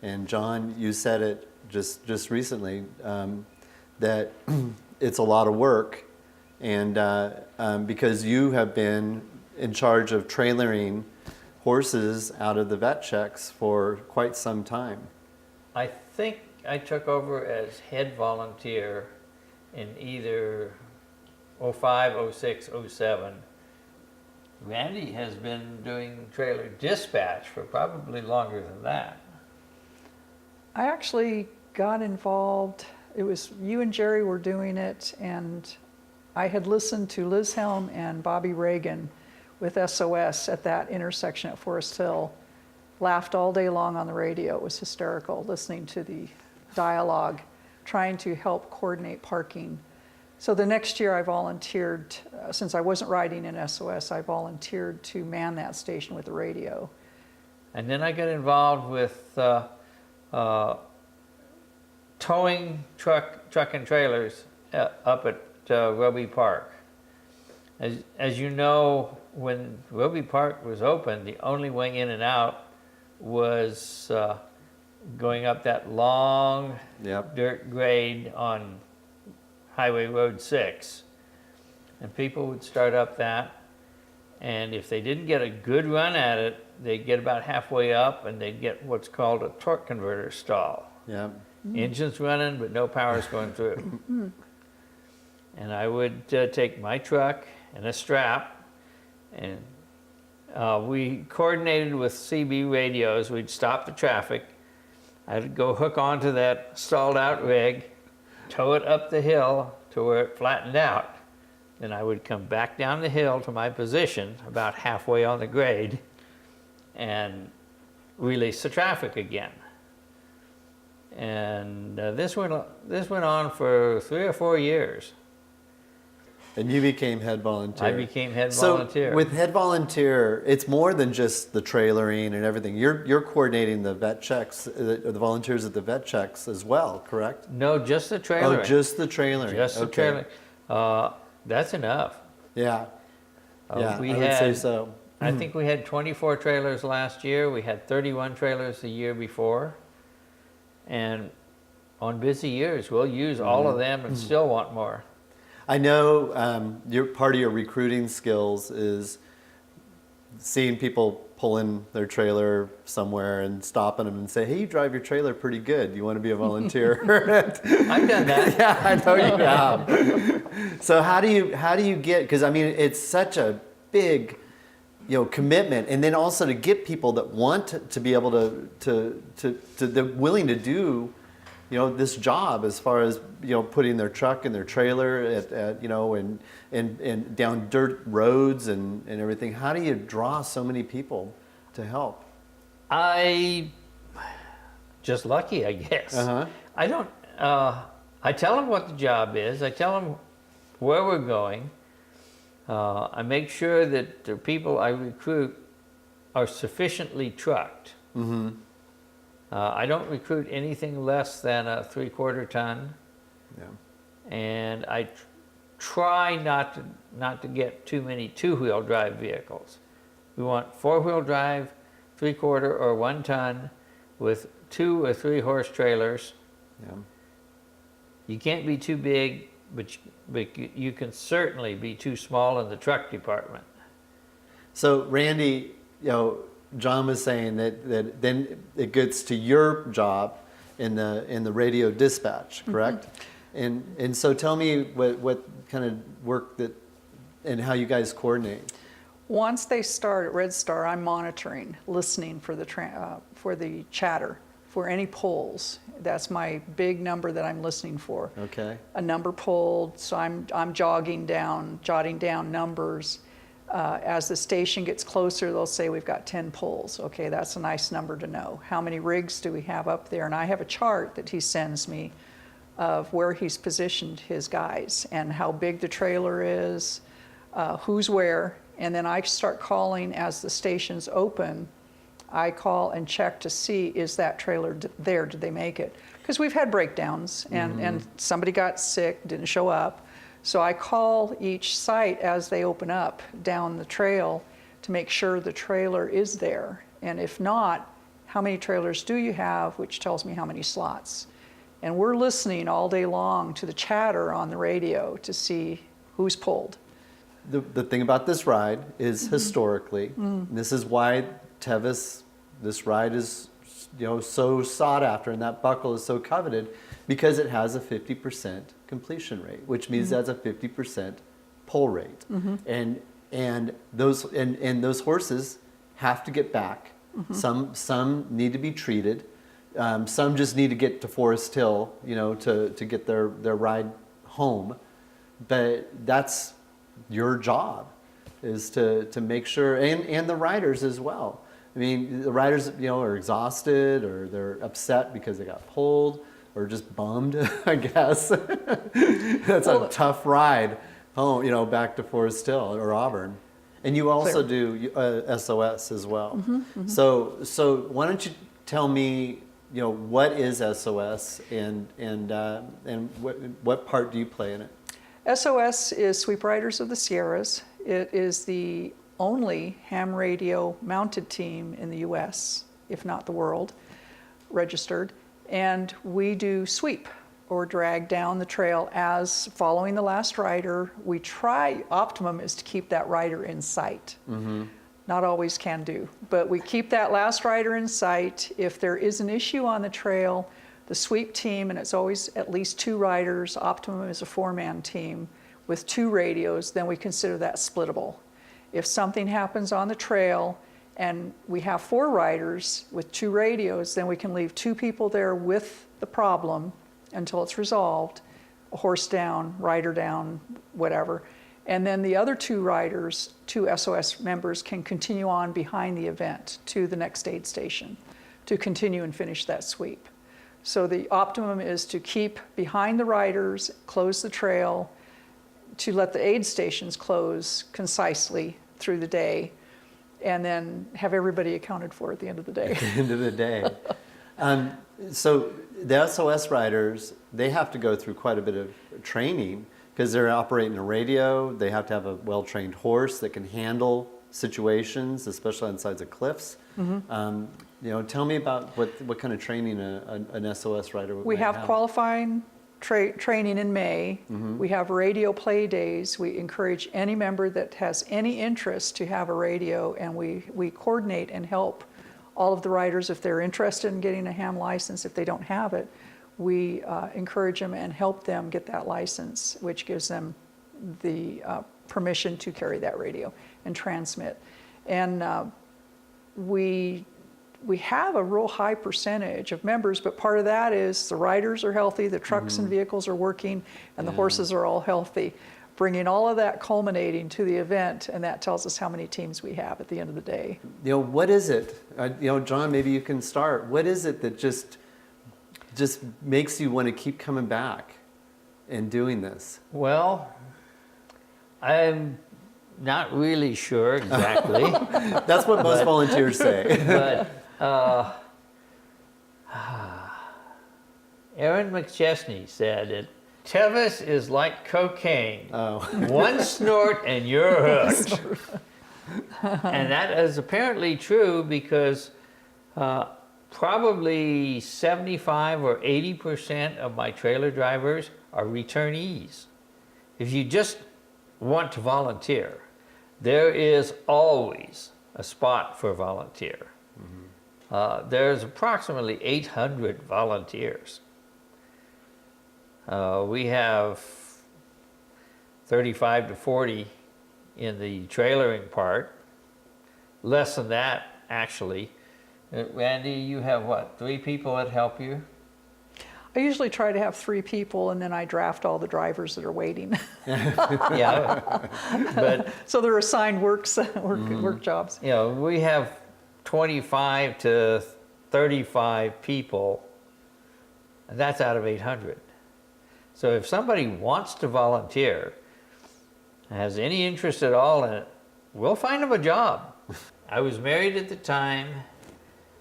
And Jon, you said it just recently, that it's a lot of work, and because you have been in charge of trailering horses out of the vet checks for quite some time. I think I took over as head volunteer in either 05, 06, 07. Randy has been doing trailer dispatch for probably longer than that. I actually got involved, it was you and Jerry were doing it, and I had listened to Liz Helm and Bobby Reagan with SOS at that intersection at Forest Hill. Laughed all day long on the radio. It was hysterical listening to the dialogue, trying to help coordinate parking. So the next year I volunteered, since I wasn't riding in SOS, I volunteered to man that station with the radio. And then I got involved with towing truck and trailers up at Roby Park. As you know, when Roby Park was open, the only way in and out was going up that long dirt grade on Highway Road 6. And people would start up that, and if they didn't get a good run at it, they'd get about halfway up and they'd get what's called a torque converter stall. Engine's running, but no power's going through. And I would take my truck and a strap, and we coordinated with CB radios. We'd stop the traffic. I'd go hook onto that stalled out rig, tow it up the hill to where it flattened out. Then I would come back down the hill to my position about halfway on the grade and release the traffic again. And this went on for 3 or 4 years. And you became head volunteer. I became head volunteer. So with head volunteer, it's more than just the trailering and everything. You're coordinating the vet checks, the volunteers at the vet checks as well, correct? No, just the trailering. Oh, just the trailering. Just the trailering. That's enough. Yeah. Yeah, I would say so. I think we had 24 trailers last year. We had 31 trailers the year before. And on busy years, we'll use all of them and still want more. I know part of your recruiting skills is seeing people pull in their trailer somewhere and stopping them and say, "Hey, you drive your trailer pretty good. You want to be a volunteer?" I've done that. Yeah, I know you have. So how do you get? Because I mean, it's such a big, commitment, and then also to get people that want to be able to they're willing to do, this job as far as putting their truck and their trailer at and down dirt roads and everything. How do you draw so many people to help? Just lucky, I guess. I don't. I tell them what the job is. I tell them where we're going. I make sure that the people I recruit are sufficiently trucked. I don't recruit anything less than a 3/4 ton. And I try not to get too many 2-wheel drive vehicles. We want 4-wheel drive, 3/4 or 1 ton with 2 or 3 horse trailers. You can't be too big, but you can certainly be too small in the truck department. So Randy, Jon was saying that then it gets to your job in the radio dispatch, correct? And so tell me what kind of work and how you guys coordinate. Once they start at Red Star, I'm monitoring, listening for the chatter, for any polls. That's my big number that I'm listening for. Okay. A number pulled, so I'm jotting down numbers. As the station gets closer, they'll say we've got 10 polls. Okay, that's a nice number to know. How many rigs do we have up there? And I have a chart that he sends me of where he's positioned his guys and how big the trailer is, who's where. And then I start calling as the station's open. I call and check to see, is that trailer there? Did they make it? Because we've had breakdowns and somebody got sick, didn't show up. So I call each site as they open up down the trail to make sure the trailer is there. And if not, how many trailers do you have, which tells me how many slots. And we're listening all day long to the chatter on the radio to see who's pulled. The thing about this ride is historically, this is why Tevis, this ride is so sought after and that buckle is so coveted, because it has a 50% completion rate, which means that's a 50% pull rate. And those horses have to get back. Some need to be treated. Some just need to get to Forest Hill, to get their ride home. But that's your job, is to make sure, and the riders as well. I mean, the riders, are exhausted, or they're upset because they got pulled, or just bummed, I guess. That's a tough ride home, back to Forest Hill or Auburn. And you also do SOS as well. So why don't you tell me, what is SOS, and what part do you play in it? SOS is Sweep Riders of the Sierras. It is the only ham radio mounted team in the US, if not the world, registered. And we do sweep, or drag down the trail as following the last rider. We try, optimum is to keep that rider in sight. Not always can do, but we keep that last rider in sight. If there is an issue on the trail, the sweep team, and it's always at least 2 riders, optimum is a 4-man team with 2 radios, then we consider that splittable. If something happens on the trail and we have 4 riders with 2 radios, then we can leave 2 people there with the problem until it's resolved, a horse down, rider down, whatever. And then the other 2 riders, 2 SOS members, can continue on behind the event to the next aid station to continue and finish that sweep. So the optimum is to keep behind the riders, close the trail, to let the aid stations close concisely through the day, and then have everybody accounted for at the end of the day. At the end of the day. So the SOS riders, they have to go through quite a bit of training, because they're operating a radio. They have to have a well-trained horse that can handle situations, especially on sides of cliffs. Tell me about what kind of training an SOS rider would have. We have qualifying training in May. We have radio play days. We encourage any member that has any interest to have a radio, and we coordinate and help all of the riders if they're interested in getting a ham license. If they don't have it, we encourage them and help them get that license, which gives them the permission to carry that radio and transmit. And we have a real high percentage of members, but part of that is the riders are healthy, the trucks and vehicles are working, and the horses are all healthy, bringing all of that culminating to the event, and that tells us how many teams we have at the end of the day. What is it? Jon, maybe you can start. What is it that just makes you want to keep coming back and doing this? Well, I'm not really sure exactly. That's what most volunteers say. But Aaron McChesney said it. Tevis is like cocaine. One snort and you're hooked. And that is apparently true, because probably 75 or 80% of my trailer drivers are returnees. If you just want to volunteer, there is always a spot for a volunteer. There's approximately 800 volunteers. We have 35 to 40 in the trailering part. Less than that, actually. Randy, you have what, 3 people that help you? I usually try to have 3 people, and then I draft all the drivers that are waiting. Yeah, but So they're assigned work jobs. we have 25 to 35 people, and that's out of 800. So if somebody wants to volunteer, has any interest at all in it, we'll find them a job. I was married at the time.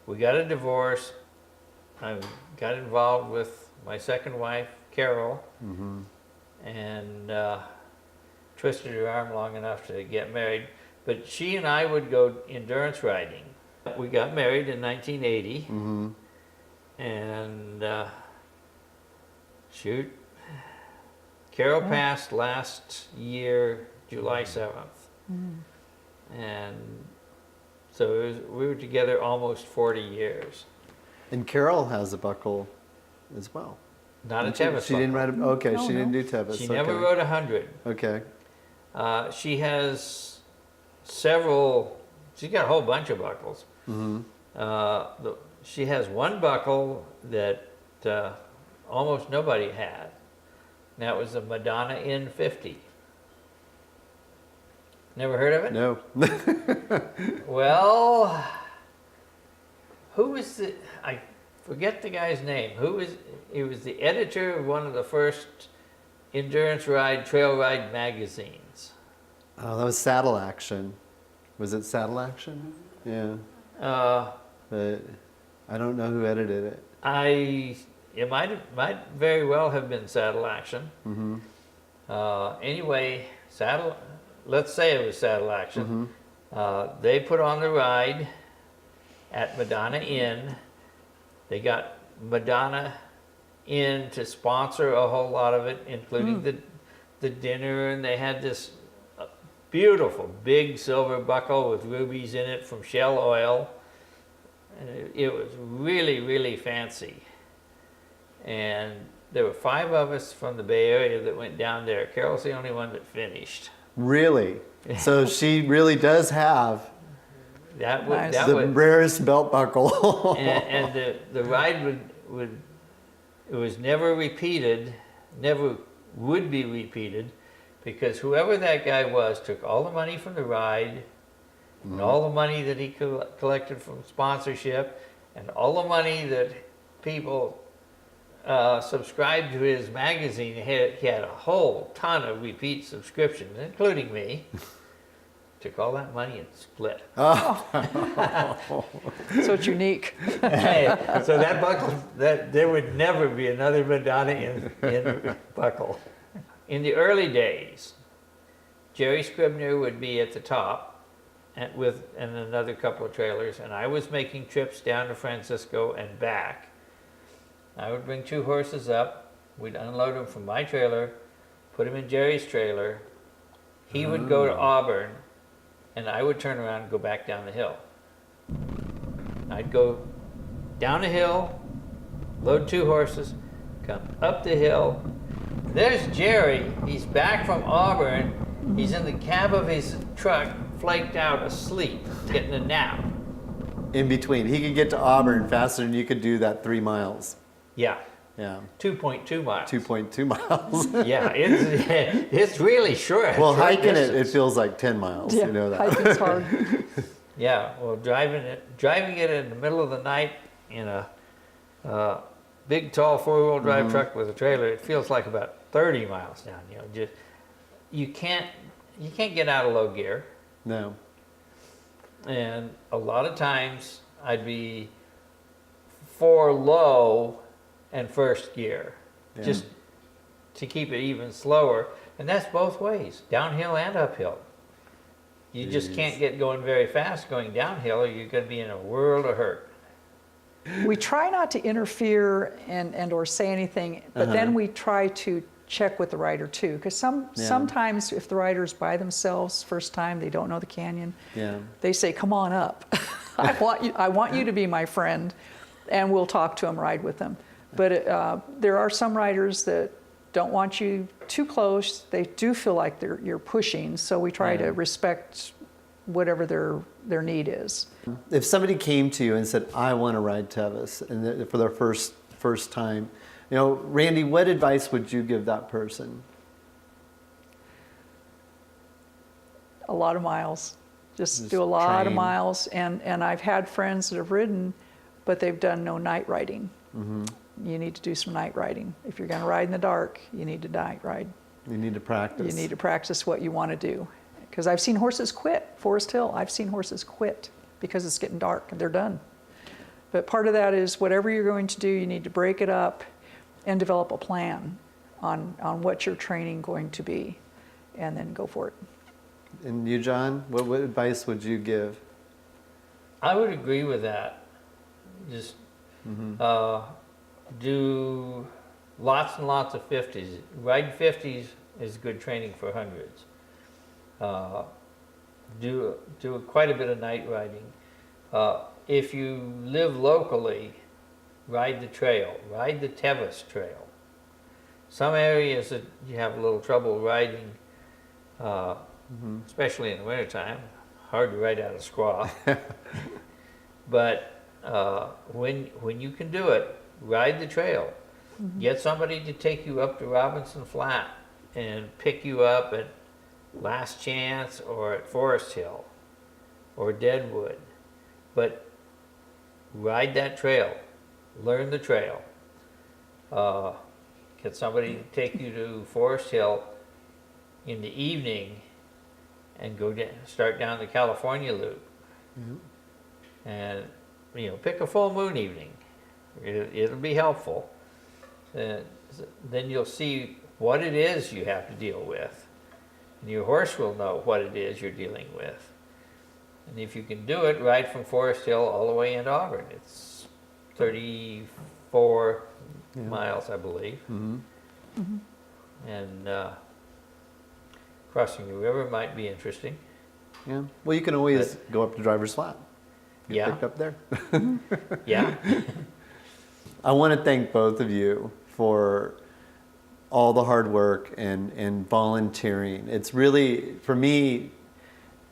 We got a divorce. I got involved with my second wife, Carol, and twisted her arm long enough to get married. But she and I would go endurance riding We got married in 1980, and shoot, Carol passed last year, July 7th, and so we were together almost 40 years. And Carol has a buckle as well. Not a Tevis. She didn't write a, okay, No, she didn't no. do Tevis. She okay. never wrote 100. Okay. She has several, she's got a whole bunch of buckles. She has one buckle that almost nobody had. And that was the Madonna N50. Never heard of it? No. Well, who was the, I forget the guy's name. He was the editor of one of the first endurance ride, trail ride magazines. Oh, that was Saddle Action. Was it Saddle Action? Yeah. But I don't know who edited it. It might very well have been Saddle Action. Anyway, let's say it was Saddle Action. They put on the ride at Madonna Inn. They got Madonna Inn to sponsor a whole lot of it, including the dinner, and they had this beautiful big silver buckle with rubies in it from Shell Oil. And it was really, really fancy. And there were 5 of us from the Bay Area that went down there. Carol's the only one that finished. Really? So she really does have Nice. the rarest belt buckle. and the ride it was never repeated, never would be repeated, because whoever that guy was took all the money from the ride, and all the money that he collected from sponsorship, and all the money that people subscribed to his magazine. He had a whole ton of repeat subscriptions, including me. Took all that money and split. So it's unique. Hey, so that buckle, there would never be another Madonna in buckle. In the early days, Jerry Scribner would be at the top and another couple of trailers, and I was making trips down to Francisco and back. I would bring 2 horses up, we'd unload them from my trailer, put them in Jerry's trailer. He would go to Auburn, and I would turn around and go back down the hill. I'd go down the hill, load 2 horses, come up the hill. There's Jerry. He's back from Auburn. He's in the cab of his truck, flaked out, asleep, getting a nap. In between. He could get to Auburn faster than you could do that 3 miles. Yeah, Yeah. 2.2 miles. 2.2 miles. Yeah, it's really short. Well, short hiking it distance. feels like 10 miles. Yeah, You know that. hiking's hard. Yeah, well, driving it in the middle of the night in a big, tall 4-wheel drive truck with a trailer, it feels like about 30 miles down. You can't get out of low gear, No. and a lot of times I'd be 4 low and first gear, Yeah. just to keep it even slower, and that's both ways, downhill and uphill. You just can't get going very fast going downhill, or you're going to be in a world of hurt. We try not to interfere and or say anything, but then we try to check with the rider too, because sometimes if the rider's by themselves first time, they don't know the canyon, Yeah. they say, "Come on up, I want you to be my friend," and we'll talk to them, ride with them. But there are some riders that don't want you too close. They do feel like you're pushing, so we try to respect whatever their need is. If somebody came to you and said, "I want to ride Tevis," and for their first time, Randy, what advice would you give that person? A lot of miles. Just do a lot of train. miles. And I've had friends that have ridden, but they've done no night riding. You need to do some night riding. If you're going to ride in the dark, you need to night ride. You need to practice. You need to practice what you want to do. Because I've seen horses quit. Forest Hill, I've seen horses quit because it's getting dark and they're done. But part of that is whatever you're going to do, you need to break it up and develop a plan on what your training going to be, and then go for it. And you, Jon, what advice would you give? I would agree with that. Just do lots and lots of 50s. Riding 50s is good training for hundreds. Do quite a bit of night riding. If you live locally, ride the trail. Ride the Tevis trail. Some areas that you have a little trouble riding, especially in the wintertime, hard to ride out of squaw. But when you can do it, ride the trail. Get somebody to take you up to Robinson Flat and pick you up at Last Chance or at Forest Hill or Deadwood. But ride that trail. Learn the trail. Get somebody to take you to Forest Hill in the evening and go start down the California Loop. And pick a full moon evening. It'll be helpful. Then you'll see what it is you have to deal with. And your horse will know what it is you're dealing with. And if you can do it, ride from Forest Hill all the way into Auburn. It's 34 miles, I believe. And crossing the river might be interesting. Yeah. Well, you can always go up to Driver's Flat. Get picked up there. Yeah. I want to thank both of you for all the hard work and volunteering. It's really, for me,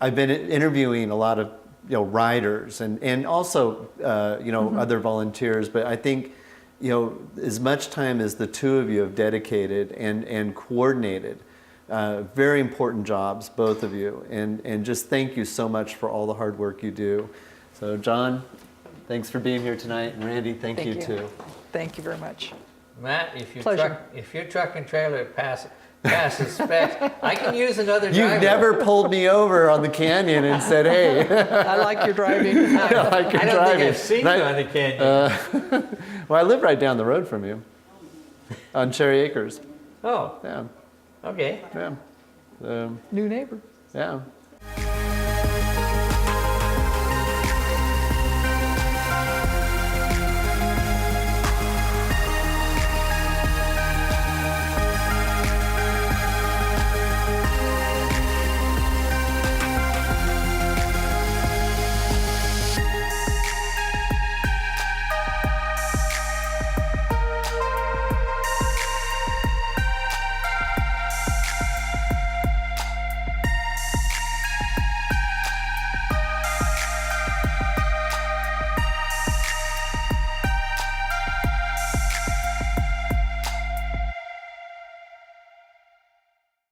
I've been interviewing a lot of riders and also other volunteers, but I think as much time as the two of you have dedicated and coordinated, very important jobs, both of you, and just thank you so much for all the hard work you do. So Jon, thanks for being here tonight, and Randy, thank you too. Thank you very much. Matt, if Pleasure. your truck and trailer passes specs, I can use another driver. You've never pulled me over on the canyon and said, "Hey, I like your driving. I like your I don't driving." think I've seen you on the canyon. Well, I live right down the road from you, on Cherry Acres. Oh, Yeah, okay. yeah, New neighbor. yeah.